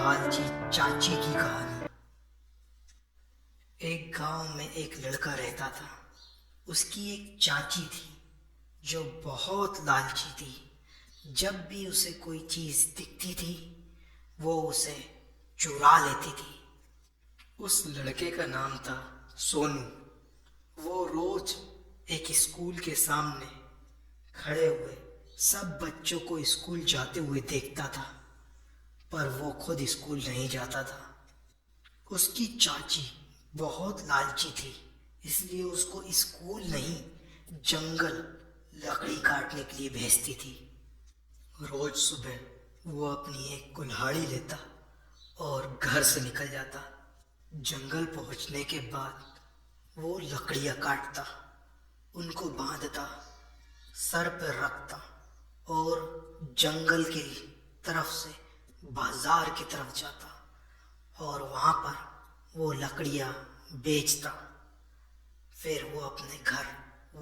लालची चाची की कहानी। एक गांव में एक लड़का रहता था। उसकी एक चाची थी जो बहुत लालची थी। जब भी उसे कोई चीज दिखती थी वो उसे चुरा लेती थी। उस लड़के का नाम था सोनू। वो रोज एक स्कूल के सामने खड़े हुए सब बच्चों को स्कूल जाते हुए देखता था, पर वो खुद स्कूल नहीं जाता था। उसकी चाची बहुत लालची थी, इसलिए उसको स्कूल नहीं जंगल लकड़ी काटने के लिए भेजती थी। रोज सुबह वो अपनी एक कुल्हाड़ी लेता और घर से निकल जाता। जंगल पहुंचने के बाद वो लकड़ियां काटता, उनको बांधता, सर पर रखता और जंगल की तरफ से बाजार की तरफ जाता और वहां पर वो लकड़ियां बेचता। फिर वो अपने घर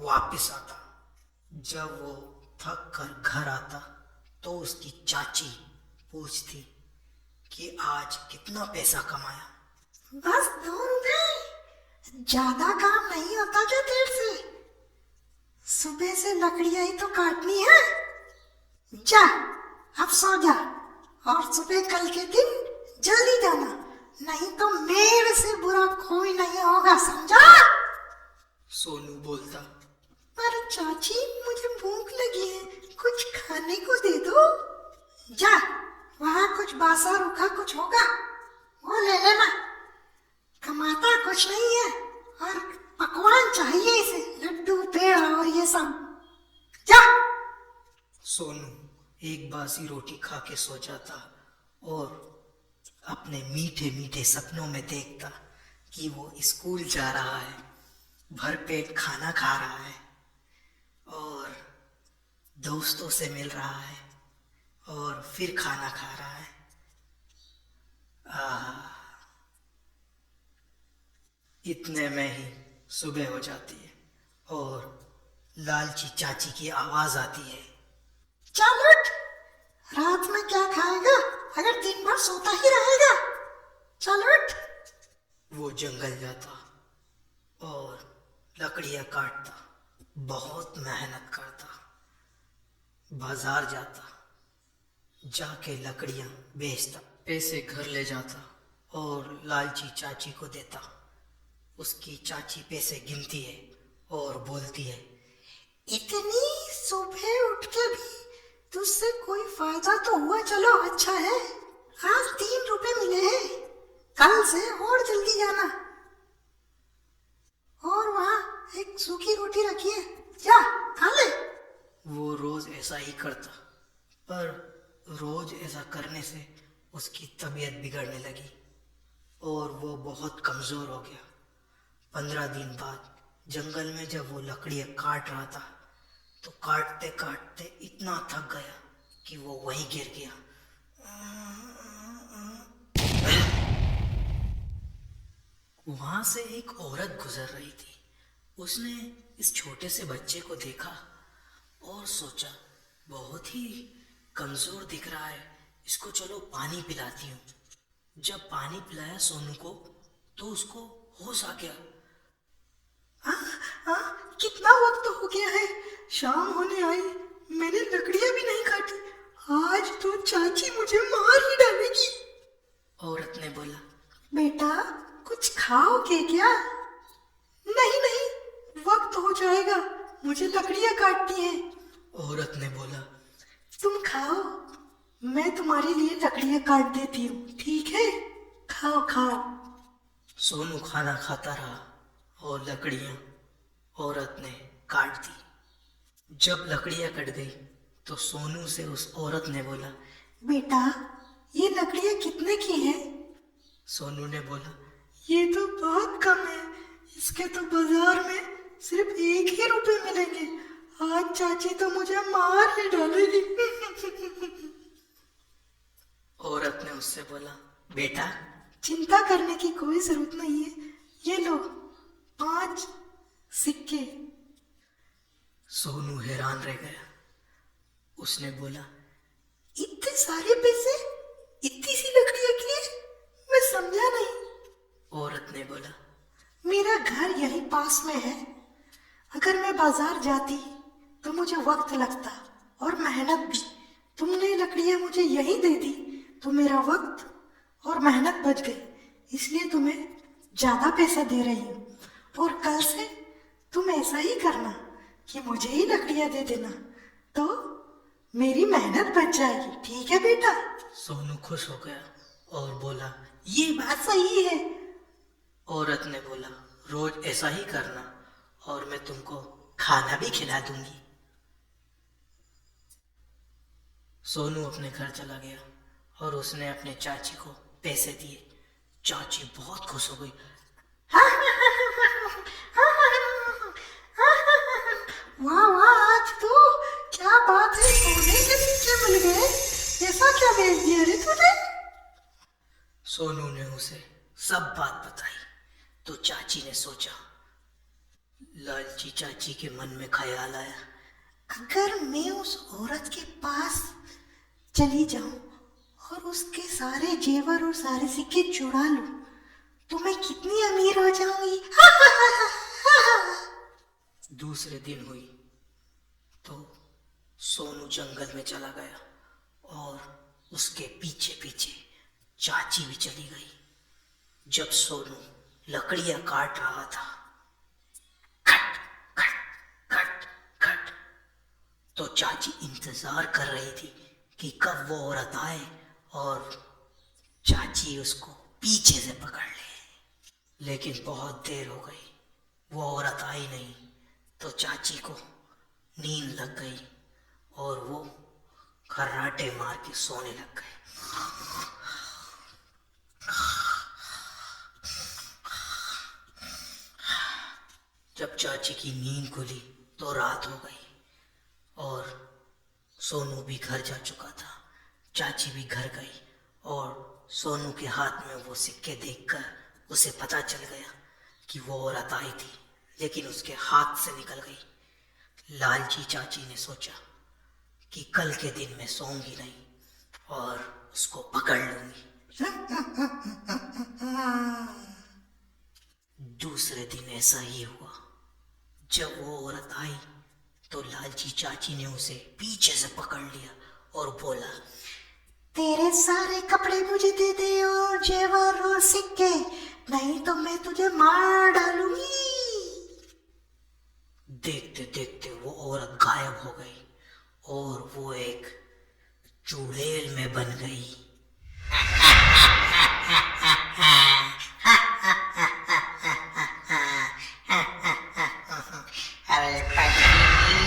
वापस आता। जब वो थक कर घर आता तो उसकी चाची पूछती कि आज कितना पैसा कमाया। बस 2 रुपए। ज्यादा काम नहीं होता क्या देर से? सुबह से लकड़ियां ही तो काटनी है। जा, अब सो जा और सुबह कल के दिन जल्दी जाना, नहीं तो मेरे से बुरा कोई नहीं होगा, समझा? सोनू बोलता। पर चाची, मुझे भूख लगी है, कुछ खाने को दे दो। जा, वहाँ कुछ बासा रूखा कुछ होगा, वो ले लेना। कमाता कुछ नहीं है और पकवान चाहिए इसे, लड्डू पेड़ा और ये सब। जा। सोनू एक बासी रोटी खा के सो जाता और अपने मीठे मीठे सपनों में देखता कि वो स्कूल जा रहा है, भरपेट खाना खा रहा है और दोस्तों से मिल रहा है और फिर खाना खा रहा है। इतने में ही सुबह हो जाती है और लालची चाची की आवाज आती है। चल उठ, रात में क्या खाएगा अगर दिन भर सोता ही रहेगा? चल उठ। वो जंगल जाता और लकड़ियां काटता, बहुत मेहनत करता, बाजार जाता, जाके लकड़ियां बेचता, पैसे घर ले जाता और लालची चाची को देता। उसकी चाची पैसे गिनती है और बोलती है, इतनी सुबह उठ के भी तुझसे कोई फायदा तो हुआ, चलो अच्छा है। आज 3 रुपए मिले हैं, कल से और जल्दी जाना। और वहाँ एक सूखी रोटी रखी है, जा खा ले। वो रोज ऐसा ही करता, पर रोज ऐसा करने से उसकी तबीयत बिगड़ने लगी और वो बहुत कमजोर हो गया। 15 दिन बाद जंगल में जब वो लकड़ियां काट रहा था तो काटते काटते इतना थक गया कि वो वहीं गिर गया। वहां से एक औरत गुजर रही थी। उसने इस छोटे से बच्चे को देखा और सोचा, बहुत ही कमजोर दिख रहा है, इसको चलो पानी पिलाती हूँ। जब पानी पिलाया सोनू को तो उसको होश आ गया। कितना वक्त हो गया है, शाम होने आई, मैंने लकड़ियां भी नहीं काटी, आज तो चाची मुझे मार ही डालेगी। औरत ने बोला, बेटा कुछ खाओगे क्या? नहीं नहीं, वक्त हो जाएगा, मुझे लकड़ियां काटनी है। औरत ने बोला, तुम खाओ, मैं तुम्हारे लिए लकड़ियां काट देती हूँ, ठीक है? खाओ खाओ। सोनू खाना खाता रहा और लकड़ियां औरत ने काट दी। जब लकड़ियां कट गई तो सोनू से उस औरत ने बोला, बेटा ये लकड़ियां कितने की है? सोनू ने बोला, ये तो बहुत कम है, इसके तो बाजार में सिर्फ 1 ही रुपए मिलेंगे, आज चाची तो मुझे मार ही डालेगी। औरत ने उससे बोला, बेटा चिंता करने की कोई जरूरत नहीं है, ये लो 5 सिक्के। सोनू हैरान रह गया। उसने बोला, इतने सारे पैसे इतनी सी लकड़ियां के लिए? घर यहीं पास में है। अगर मैं बाजार जाती तो मुझे वक्त लगता और मेहनत भी। तुमने लकड़ियां मुझे यहीं दे दी तो मेरा वक्त और मेहनत बच गई, इसलिए तुम्हें ज्यादा पैसा दे रही हूँ। और कल से तुम ऐसा ही करना कि मुझे ही लकड़ियां दे देना, तो मेरी मेहनत बच जाएगी। ठीक है बेटा? सोनू खुश हो गया और बोला, ये बात सही है। औरत ने बोला, रोज ऐसा ही करना और मैं तुमको खाना भी खिला दूंगी। सोनू अपने घर चला गया और उसने अपने चाची को पैसे दिए। चाची बहुत खुश हो गई। वाह वाह, आज तो क्या बात है, सोने के सिक्के मिल गए। ऐसा क्या बेच दिया रे तूने? सोनू ने उसे सब बात बताई तो चाची ने सोचा, लालची चाची के मन में ख्याल आया, अगर मैं उस औरत के पास चली जाऊं और उसके सारे जेवर और सारे सिक्के चुरा लूं तो मैं कितनी अमीर हो जाऊंगी। दूसरे दिन हुई तो सोनू जंगल में चला गया और उसके पीछे पीछे चाची भी चली गई। जब सोनू लकड़ियां काट रहा था, खट खट खट खट, तो चाची इंतजार कर रही थी कि कब वो औरत आए और चाची उसको पीछे से पकड़ ले। लेकिन बहुत देर हो गई, वो औरत आई नहीं, तो चाची को नींद लग गई और वो खर्राटे मार के सोने लग गए। जब चाची की नींद खुली तो रात हो गई और सोनू भी घर जा चुका था। चाची भी घर गई और सोनू के हाथ में वो सिक्के देखकर उसे पता चल गया कि वो औरत आई थी, लेकिन उसके हाथ से निकल गई। लालची चाची ने सोचा कि कल के दिन मैं सोऊंगी नहीं और उसको पकड़ लूंगी। दूसरे दिन ऐसा ही हुआ। जब वो औरत आई तो लालची चाची ने उसे पीछे से पकड़ लिया और बोला, तेरे सारे कपड़े मुझे दे दे और जेवर और सिक्के, नहीं तो मैं तुझे मार डालूंगी। देखते देखते वो औरत गायब हो गई और वो एक चुड़ैल में बन गई। अरे पगली,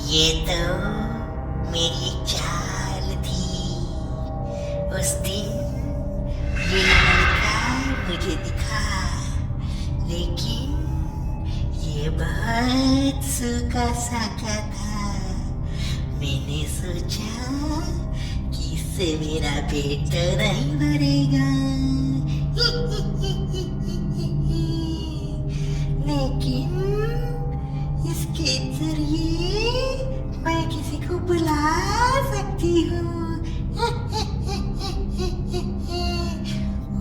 ये तो मेरी एक चाल थी। उस दिन ये लड़का मुझे दिखा, लेकिन ये बहुत सूखा साखा था। मैंने सोचा कि इससे मेरा पेट नहीं भरेगा, लेकिन इसके जरिए मैं किसी को बुला सकती हूँ।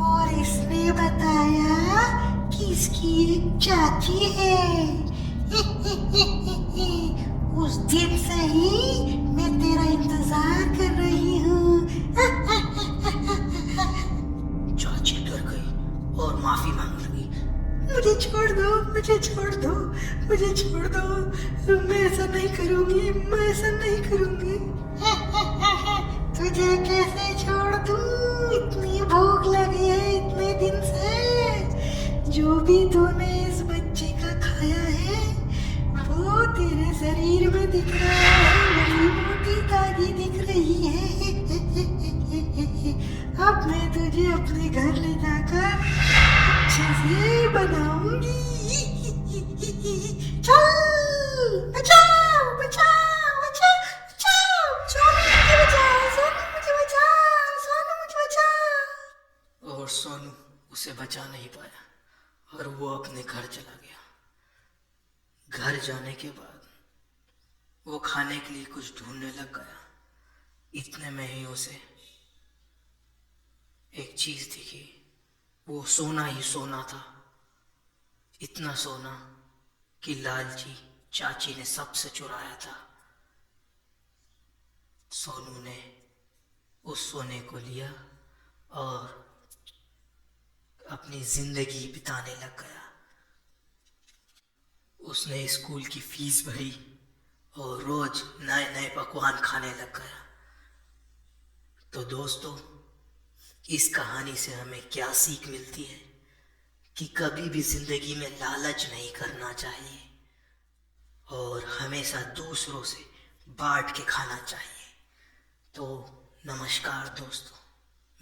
और इसने बताया कि इसकी एक चाची है। उस दिन से ही मैं तेरा इंतजार कर रही हूँ। चाची डर गई और माफी मांग लगी। मुझे छोड़ दो, मुझे छोड़ दो, मुझे छोड़ दो। मैं ऐसा नहीं करूंगी, मैं ऐसा नहीं करूंगी। तुझे कैसे छोड़ दूं? इतनी भूख लगी है इतने दिन से। जो भी तूने इस बच्चे का खाया है वो तेरे शरीर में दिख रहा है, बड़ी मोटी ताजी दिख रही है। अब मैं तुझे अपने घर ले जाकर अच्छे से बनाऊंगी। चल, बचाओ बचाओ बचाओ बचाओ, सोनू मुझे बचाओ, सोनू मुझे बचाओ, सोनू मुझे बचाओ। और सोनू उसे बचा नहीं पाया और वो अपने घर चला गया। घर जाने के बाद वो खाने के लिए कुछ ढूंढने लग गया। इतने में ही उसे एक चीज दिखी। वो सोना ही सोना था इतना सोना कि लालची चाची ने सबसे चुराया था। सोनू ने उस सोने को लिया और अपनी जिंदगी बिताने लग गया। उसने स्कूल की फीस भरी और रोज नए नए पकवान खाने लग गया। तो दोस्तों, इस कहानी से हमें क्या सीख मिलती है कि कभी भी जिंदगी में लालच नहीं करना चाहिए और हमेशा दूसरों से बांट के खाना चाहिए। तो नमस्कार दोस्तों,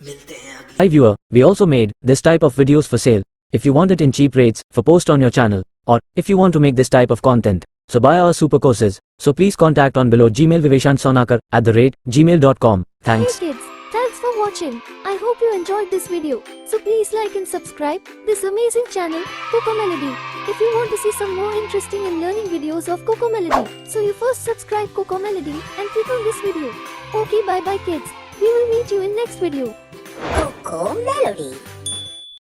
मिलते हैं अगले। Hi viewer, we also made this type of videos for sale. If you want it in cheap rates for post on your channel, or if you want to make this type of content, so buy our super courses. So please contact on below Gmail viveshantsonakar@gmail.com. Thanks. Hey kids, thanks for watching. I hope you enjoyed this video. So please like and subscribe this amazing channel, Coco Melody. If you want to see some more interesting and learning videos of Coco Melody, so you first subscribe Coco Melody and click on this video. Okay, bye bye kids. We will meet you in next video. Coco Melody.